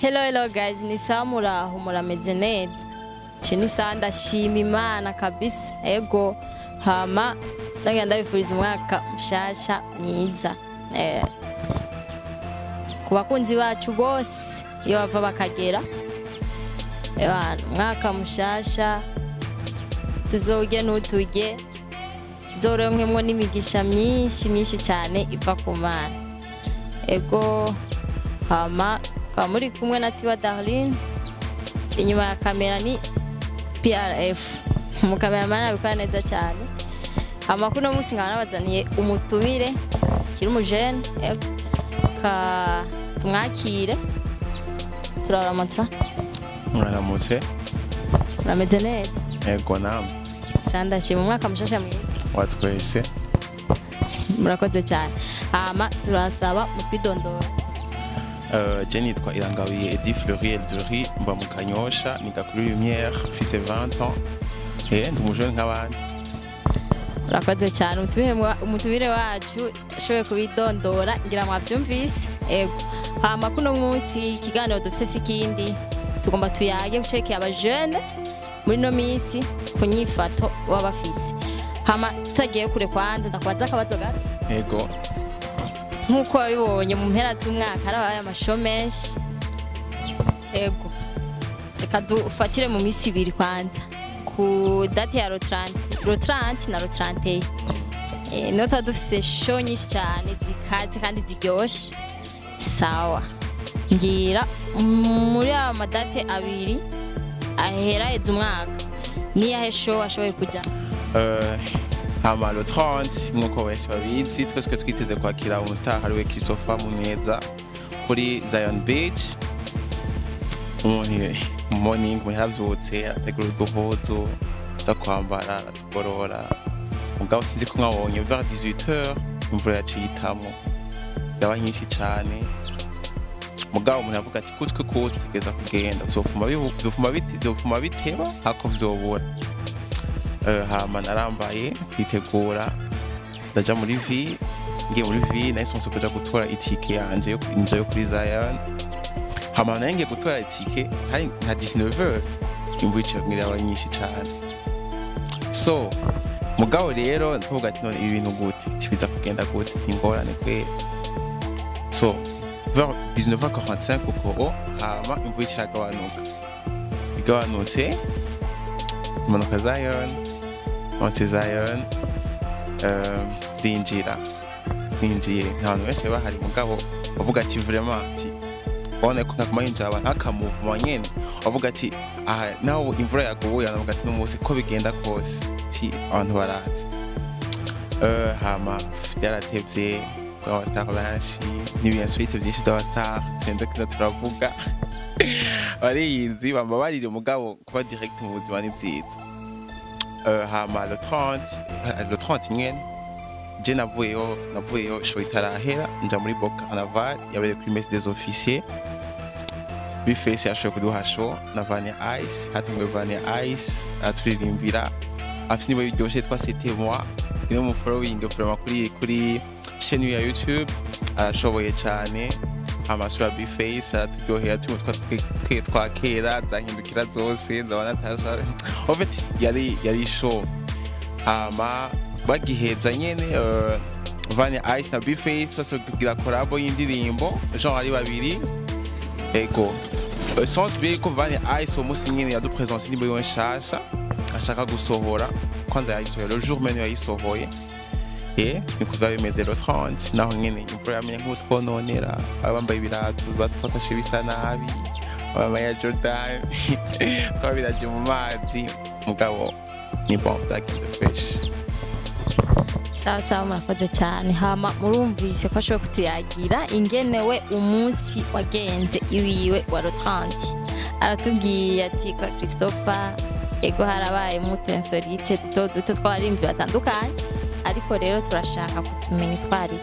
Hello guys, ni sawa muraho murameze neza. Chini sawa ndashima Imana kabisa. Ego hama ndagenda bifuriza umwaka mushasha mwiza. Ku bakunzi bacu bose iyo bava bakagera. Umwaka mushasha tuzoge n'utuge. Zoronkemwo n'imigisha myinshi cyane iva ku Mana. Ego hama muri kumwe na Tiwa Darlene inyuma ya kamera ni PRF umukameraman abikora neza cyane. Amakuru no musi ngana bazaniye umutumire kiri umujene ka tumwakire turaramutsa. Mwaramutse urameze neza? Ego namwe sandashima umwaka mushasha mwiza watwese. Murakoze cyane. Hama turasaba mutwidondora. Je nitwa Irangawiye Edi Fleuriel Duri mba mu Kanyosha niga kuri Lumière fise 20 ans ndi umujene nk'abandi. Murakoze cyane umutumire wacu ashoboye kubidondora ngira mwabyumvise. Ego hama kuno munsi ikiganiro dufise sikindi tugomba tuyage gucekeye abajene muri no minsi kunyifato wabafise. Hama tutagiye kure kwanza ndakwaza akabazo gato. Ego nkuko wabibonye mu mpera z'umwaka harabaye amasho menshi. Ego reka dufatire mu minsi ibiri kwanza ku date ya lo 30 na lo 31. Niho tuba dufise show nyinshi cyane zikaze kandi ziryoshe. Sawa ngira muri aya madate abiri aheraheza umwaka niyahe show ashoboye kujya? Hama lo 30 nkuko wese babizi twese twiteze kwakira umustar hariwe Christopher mu neza kuri Zion Beach. Morning muharavyutse ategura uduhozo za kwambara atugorora. Mugabo sinzi ko mwabonye vers 18h imvura yacitamwo yaba nyinshi cyane. Mugabo umuntu avuga ati kutwe ko tugeza kugenda bizofuma biteba hako vyobora. Hama narambaye kwitegura ndaja muri vi ngiye muri vi nahise kuja gutora itike yanje yo kwinjira yo kuri Zion. Hama nange gutora itike hari nka 19h imvura icagirira abanyinshi cyane. So mugabo rero ntuvuga ati none ibi bintu gute tibiza kugenda gute ingorane kwe. So vers 19h45 kuko hama imvura igabanutse imanuka Zion Monte Zion ninjiye ntabantu benshi bahari mugabo bavuga ati vraiment ati ubona ko ntakumayinjira abantu akamuvuma nyene bavuga ati naho imvura yaguye anavuga ati n'umunsi ko bigenda kose ati abantu baraza. Hama byaratevye abastar benshi n'ibinsuite byinshi by'abastar twende kino turavuga bariyizi bambabarire mugabo kuba direct mu buzima ni byiza. Hama le 30 nyene je navuyeyo show itarahera nja muri Boca Carnaval yabaye kuri messe des officiers. Bifese yashoboye kuduha show na Vania Ice hatungwe Vania Ice aturirimbira afite nibo biryoshe twasete moi ino mu following vraiment kuri chaîne ya YouTube arashoboye cyane. Amasura Bface araturyohera tumwe twakera zahindukira zose ndabona tasha. En fait yari show. Hama bagiheza nyene Vania Ice na Bface basogira collab y'indirimbo genre ari babiri. Ego sans bien ko Vania Ice umunsi nyene yadu présence nimbo yonshasha ashaka gusohora kwanza yayisohoye le jour même yayisohoye. Nikuva bimeze lo 30 naho nyene imvura yamenye nk'utwononera abambaye ibiratu batwafashe bisa nabi abambaye Jordan twabiraje mu mazi mugabo ni bon dakinde fresh. Sawa murakoze cyane. Hama murumvise ko ashoboye kutuyagira ingenewe umunsi wagenze iwiwe wa lo 30. Aratubwiye ati kwa Christopher ego harabaye muto insolite duto twarimbi batandukanye ariko rero turashaka kutumenya twari.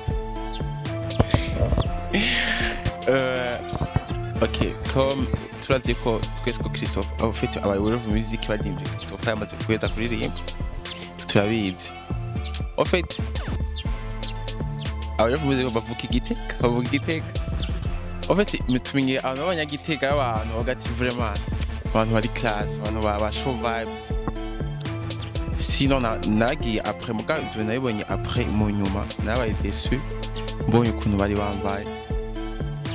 Okay, comme turazi ko twese ko Christopher afite abayobozi mu music barimbye Christopher yamaze kweza kuririmba turabizi. En fait abayobozi mu music bavuga igiteka en fait tumenye abantu b'abanyagitega abantu bagati vraiment abantu bari classe abantu ba show vibes sinon nagiye après muga ivyo nabibonye après mu nyuma nabaye déçu mbonye ukuntu bari bambaye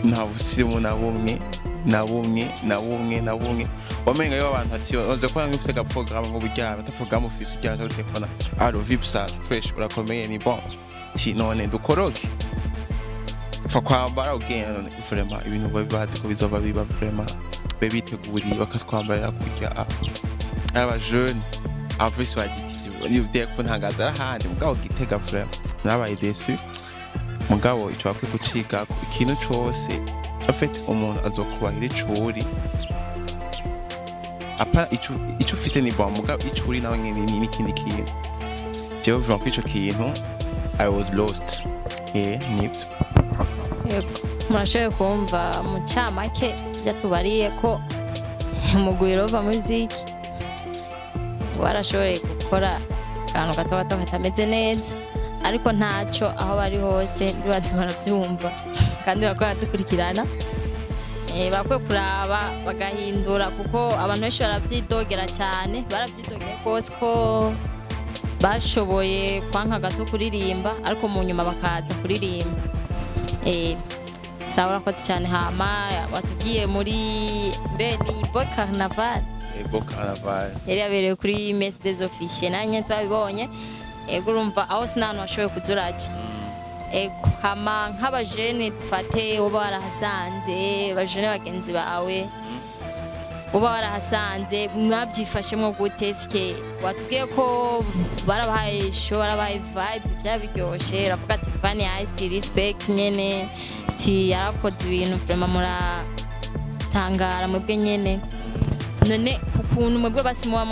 nta busirimu na bumwe wamenga yo abantu ati oze ko ngifise ga programme nk'uburyama ta programme ufise ujyana telefona alo vip sas fresh urakomeye ni bon ti none dukoroke fa kwambara ugenda vraiment ibintu babibazi ko bizova biba vraiment bebiteguriye bakaswambarira kujya aba jeune avisi bagitije ni ude ko ntangaza arahandi mugabo gitega vraiment nabaye déçu mugabo ico bakwe guciga ku ikintu cose afite umuntu azokubahira icuri apa ico ufise ni bon mugabo icuri nawe ni ikindi kintu jewe vuga ko ico kintu I was lost nibyo murashoboye kumva mu camake byatubariye ko umugwiro wa muziki warashoboye gukora akantu gato katameze neza ariko ntaco aho bari hose ndibaze baravyumva kandi bakora dukurikirana bakwe kuraba bagahindura kuko abantu benshi baravyidogera cyane baravyidogera kose ko bashoboye kwanka gato kuririmba ariko mu nyuma bakaza kuririmba sawa urakoze cyane hama watubwiye muri beni carnaval yari yabereye kuri messe des officiers nanye twabibonye urumva aho sinano washoboye kuzuraje hama nk'abajene dufate uba warahasanze abajene bagenzi bawe uba warahasanze mwabyifashemo gute ske watubwiye ko barabahaye show barabahaye vibe byabiryoshe uravuga ati fani ice respect nyene ti yarakoze ibintu vraiment muratangara mwebwe nyene none ukuntu mwebwe basimuwa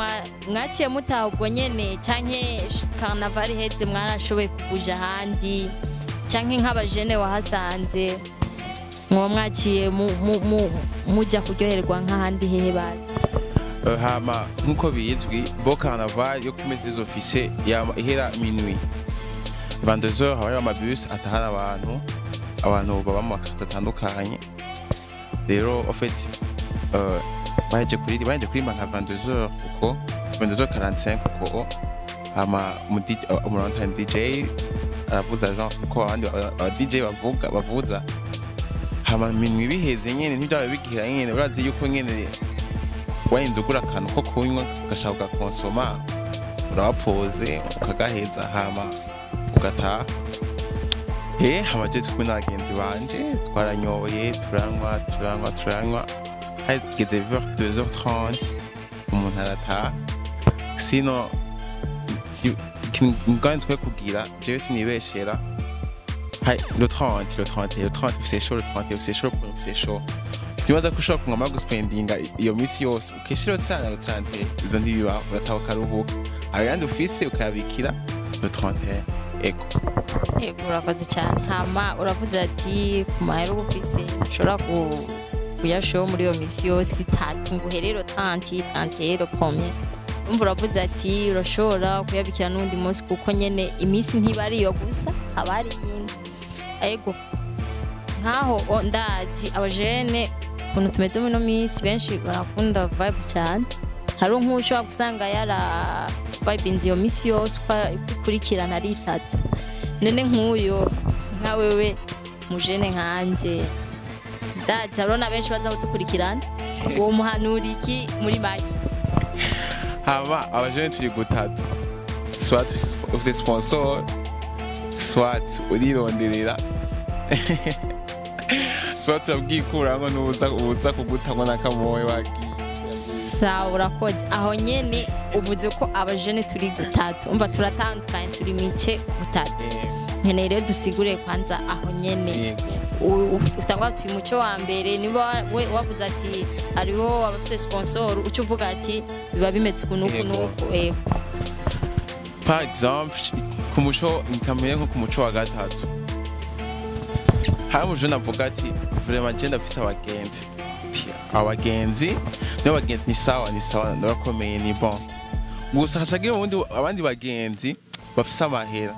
mwaciye mutaha ubwo nyene canke carnaval heze mwarashoboye kubuja handi canke nk'abajene wahasanze mwo mwaciye muja kuryoherwa nk'ahandi hehe bazi hama nkuko bizwi bo carnaval yo kumeze des officiers ihera minuit 22h haba amabus atahana abantu baba mu makata atandukanye rero en fait baje kuri nka 22h kuko 22h45 kuko hama umuranta DJ aravuza genre kuko abandi DJ bavuza hama minuit biheze nyene ntibyabe bigihira nyene urazi yuko nyene wahinze ugura akantu ko kunywa ugashaka konsoma urabapoze ukagaheza hama ugataha hama je twe n'abagenzi banje twaranyoye turanywa hageze vers 2h30 umuntu arataha sino kandi twe kugira jewe sinibeshera le 30 c'est chaud, le 30 c'est chaud pour c'est chaud. Tibaza kushaka ngama guspendinga iyo misi yose ukeshiro cyane le 30 izo ndibiba urataho karuhuka abandi ufise ukabikira le 30 ego urakoze cyane hama uravuze ati kumahera ufise ushobora kuyashow muri iyo misi yose itatu nguherero 30 pomye uravuze ati urashobora kuyabikira n'undi munsi kuko nyene imisi ntibari iyo gusa habari ego nkaho ndazi abajene kuntu tumeze muri no misi benshi barakunda vibe cyane hari nk'ushobora gusanga yara vibe inzi yo misi yose ikurikirana ari itatu none nk'uyo nka wewe mujene nkanje ndazi arona benshi baza kudukurikirana uwo muhanuri iki muri mayi haba abajene turi gutatu soit ufite sponsor soit urironderera soit urabwikurango n'ubuza kugutangwa n'akamoye wagiye sawa urakoze aho nyene uvuze ko abajene turi gutatu umva turatandukanye turi mice gutatu nkeneye rero dusigure kwanza aho nyene utangwa ati muco wa mbere niba wavuze ati hariho abafite sponsor uca uvuga ati biba bimeze ukuntu par exemple ku muco nkameye nko ku muco wa gatatu hari umujene avuga ati vraiment je ndafise abagenzi n'abagenzi ni sawa ndarakomeye ni bon gusa hashagira abandi bagenzi bafise amahera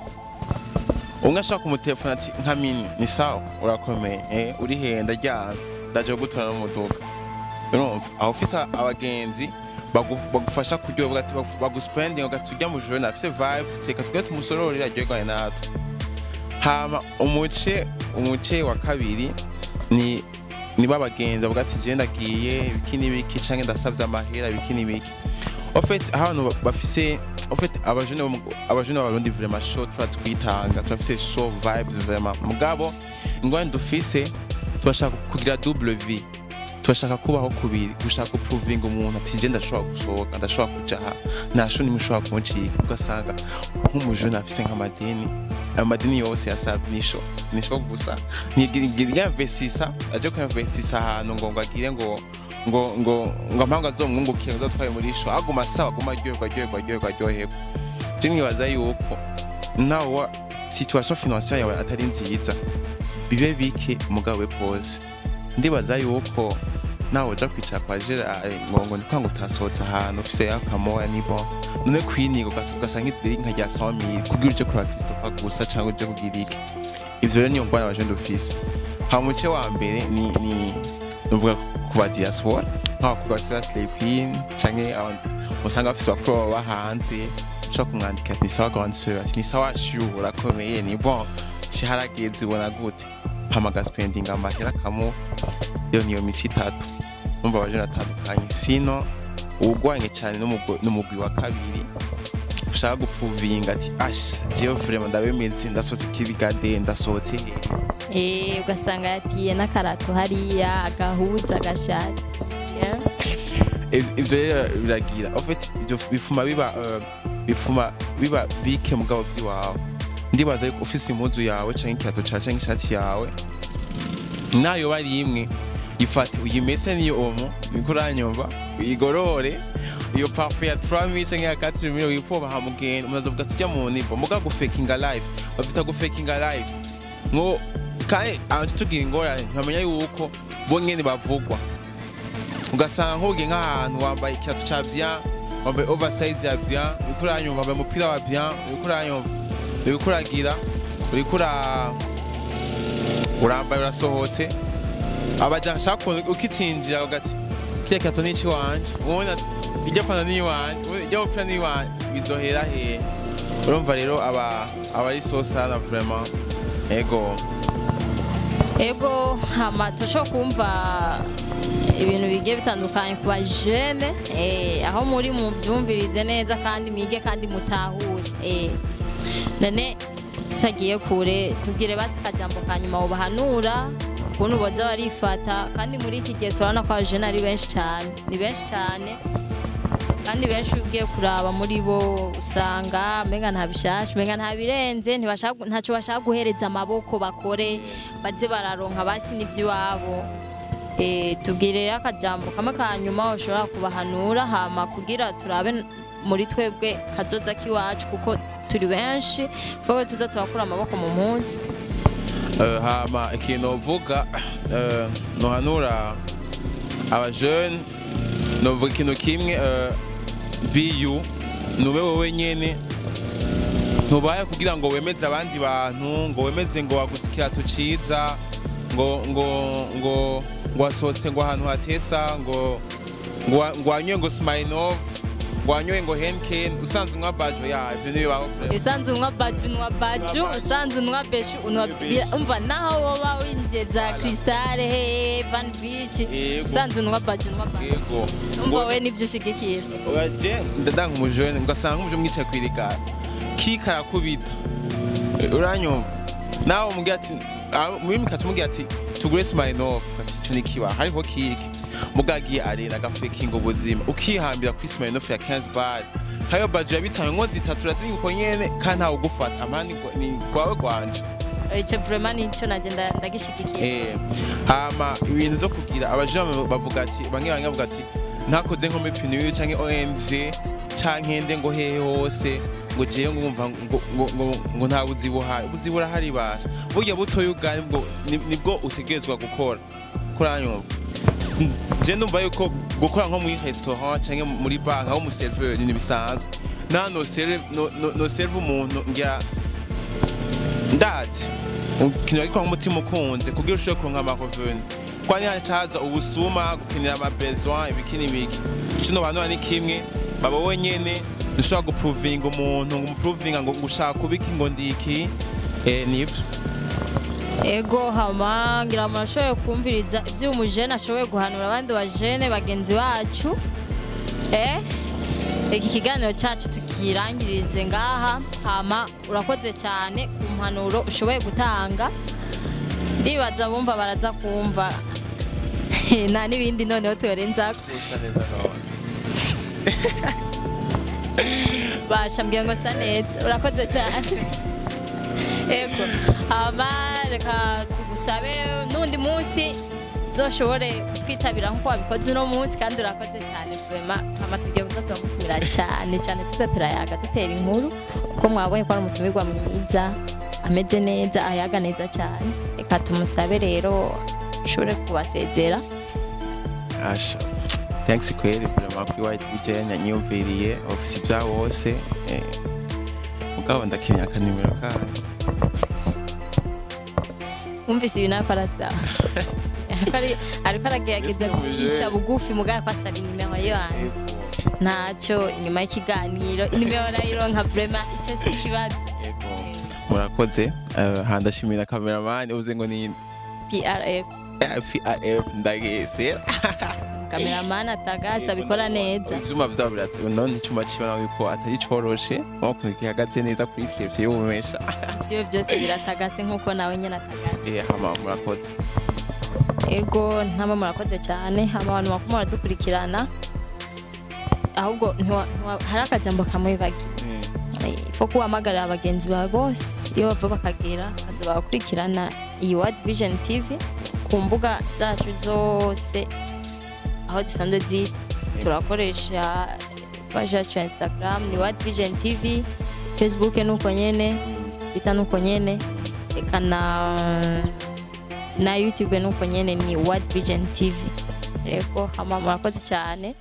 umwe ashaka kumutelefona ati nka mini ni sawa urakomeye uri he ndaryana ndaje gutora no muduga urumva aho ufise abagenzi bagufasha kuryoha ati baguspending ugatujya mu jeune afise vibes teka twe tumusororera aryoherwa natwe hama umuce wa kabiri ni babagenzi bavuga ati je ndagiye bikini biki canke ndasavye amahera bikini biki en fait ahantu bafise en fait abajene b'abarundi vraiment show twitanga turafise show vibes vraiment mugabo ingwani dufise twashaka kugira double vie twashaka kubaho kubiri gushaka proving umuntu ati je ndashobora gusohoka ndashobora kuja nta shuni mushobora kumucika ugasanga nk'umujene afise nk'amadeni amadini yose yasabye nisho gusa ngigira investisa aje ko investisa ahantu ngo agire ngo mpanga azomwungukire uzatwaye muri sho aguma sawa aguma aryoherwa je nibaza yuko nawe situation financière yawe atari nziza bibe bike umugabo we pose ndibaza yuko nawe uja kwicara kwa Gerard ngo ndikwango utasohotse ahantu ufise yakamoya nibo none kwiniga ugasanga idiri nka rya 100,000 kugira uje kuri Christopher gusa cyangwa uje kugira iki ivyo rero niyo ngwana baje ndufise ha muce wa mbere ni nuvuga kuba diaspora nka kuba slay queen canke usanga afise bakuru bahanze cyo kumwandika ati sawa gonseur ati ni sawa shura komeye ni bon ciharageze ubona gute hamaga spending amahera kamo yo niyo mici 3 umva baje natandukanye sino ugwanye cyane n'umugwi wa kabiri ushaka gupuvinga ati ash jewe vraiment ndabemeze ndasotse kibigade ndasotse ugasanga yatiye n'akarato hariya agahuza agashati ivyo rero biragira en fait ivyo bifuma biba bike mugabo vyiwawe ndibaza yuko ufise impuzu yawe canke ikirato canke ishati yawe nayo bari imwe ifate uyimese niyo omo bikuranyumva igorore iyo parfum ya 3000 canke ya 4000 wipoba hamugenda umazovuga tujya mu nipo muga gufakinga life bafita gufakinga life ngo kandi abantu tugira ingorane ntamenya yuko bo nyene bavugwa ugasanga nkuge nk'ahantu wambaye ikirato ca bien wambaye oversize ya bien bikuranyumva wambaye umupira wa bien bikuranyumva bikuragira urambaye urasohotse abaja shaka ukicinjira ugati kile kirato nici wanje ubona ijya pana ni wanje ijya mupira ni wanje bizohera he urumva rero abari so sana vraiment ego hama tosho kumva ibintu bigiye bitandukanye ku bajene aho muri mu byumvirize neza kandi mwige kandi mutahure none tagiye kure tubwire basi kajambo kanyuma ubahanura ukuntu boza barifata kandi muri iki gihe turabona ko abajene ari benshi cyane ni benshi cyane kandi benshi ugiye kuraba muri bo usanga menga ntabishashe menga ntabirenze ntaco bashaka guhereza amaboko bakore baze bararonka basi n'ivy'iwabo tubwire akajambo kamwe kanyuma ushobora kubahanura hama kugira turabe muri twebwe kazoza kiwacu kuko turi benshi fowe tuza turakura amaboko mu mpunzi hama ikintu uvuga nohanura abajene novuga ikintu kimwe biyu nube wowe nyene ntubaye kugira ngo wemeze abandi bantu ngo wemeze ngo waguze ikirato ciza ngo wasohotse ngo ahantu hatesa ngo wanywe ngo smile off wanywe ngo henken usanzwe unwa bajo ya ivyo niyo baho usanzwe unwa bajo usanzwe unwa beshu umva naho woba winjeza crystale he van beach usanzwe unwa bajo yego umva we nivyo ushigikira oje ndadanga umujone ngasanga umuje mwicaye kwirika kikara kubita uranyumva naho umubwira ati mwimi katumubwira ati tugure smile off ati nikiba hariho kiki mugagiye arena gafakinga ubuzima ukihambira kuri smile off ya 15 bar hayo budget bitanye ngo zitatu uko nyene kandi ntawe ugufata amani ni kwawe kwanje ico vraiment nico nagenda ndagishigikiye hama ibintu zo kugira abajama bavuga ati bamwe bavuga ati ntakoze nko muri pinu canke ONG canke nde ngo hehe hose ngo jeyo ngumva ngo nta buzibura hari basha burya buto yugani bwo nibwo utegerezwa gukora kuranyumva je ndumva yuko gukora nko muri restaurant canke muri bar aho mu serveur ni bisanzwe no serve umuntu ngira ndazi ukinira ariko nk'umutima ukunze kugira ushobore kuronka amarevenu kwani hacaza ubusuma gukinira amabesoin ibikini biki kino bantu ni kimwe baba wenyene dushobora guprovinga umuntu ngo umuprovinga ngo ushaka kubiki ngo ndiki nivyo ego hama ngira murashoboye kumviriza ibyo umujene ashoboye guhanura abandi bajene bagenzi bacu iki kiganiro cyacu tukirangirize ngaha hama urakoze cyane ku mpanuro ushoboye gutanga ndibaza bumva baraza kumva nta n'ibindi noneho tuyorenza bashambwiye ngo sa neza urakoze cyane ego hama reka tugusabe n'undi munsi zoshobore kutwitabira nk'uko wabikoze uno munsi kandi urakoze cyane vraiment hama tugiye kuza turamutumira cyane cyane tuza turayaga dutera inkuru kuko mwabonye ko ari umutumirwa mwiza ameze neza ayaga neza cyane reka tumusabe rero ushobore kubasezera asha thanks kweli vraiment kuri white bigenjeje nyumviriye ofisi bya wose mugabo ndakinya akanimero kanyu umvise ibintu akora ariko aragerageza gucisha bugufi mugabo kwasaba inimero yanjye ntacyo inyuma y'ikiganiro inimero nayironka vraiment icyo kibazo murakoze handashimira cameraman uvuze ngo ni PRF ndagesera cameraman atagasa bikora neza ibyuma byabo none icyuma kibona yuko atari coroshe nko kihagaze neza kuri flip y'ubumesha byo byose biratagase nkuko nawe nyene atagase hama murakoze ego ntama murakoze cyane hama abantu bakumara dukurikirana ahubwo hari akajambo kamwe bagi fo kuhamagarira abagenzi bawe bose iyo bava bakagera baza bakurikirana iyi World Vision TV ku mbuga zacu zose aho zisanzwe ziri turakoresha page yacu ya Instagram ni World Vision TV, Facebook nuko nyene, Twitter nuko nyene, eka na YouTube nuko nyene ni World Vision TV. Reko hama murakoze cyane.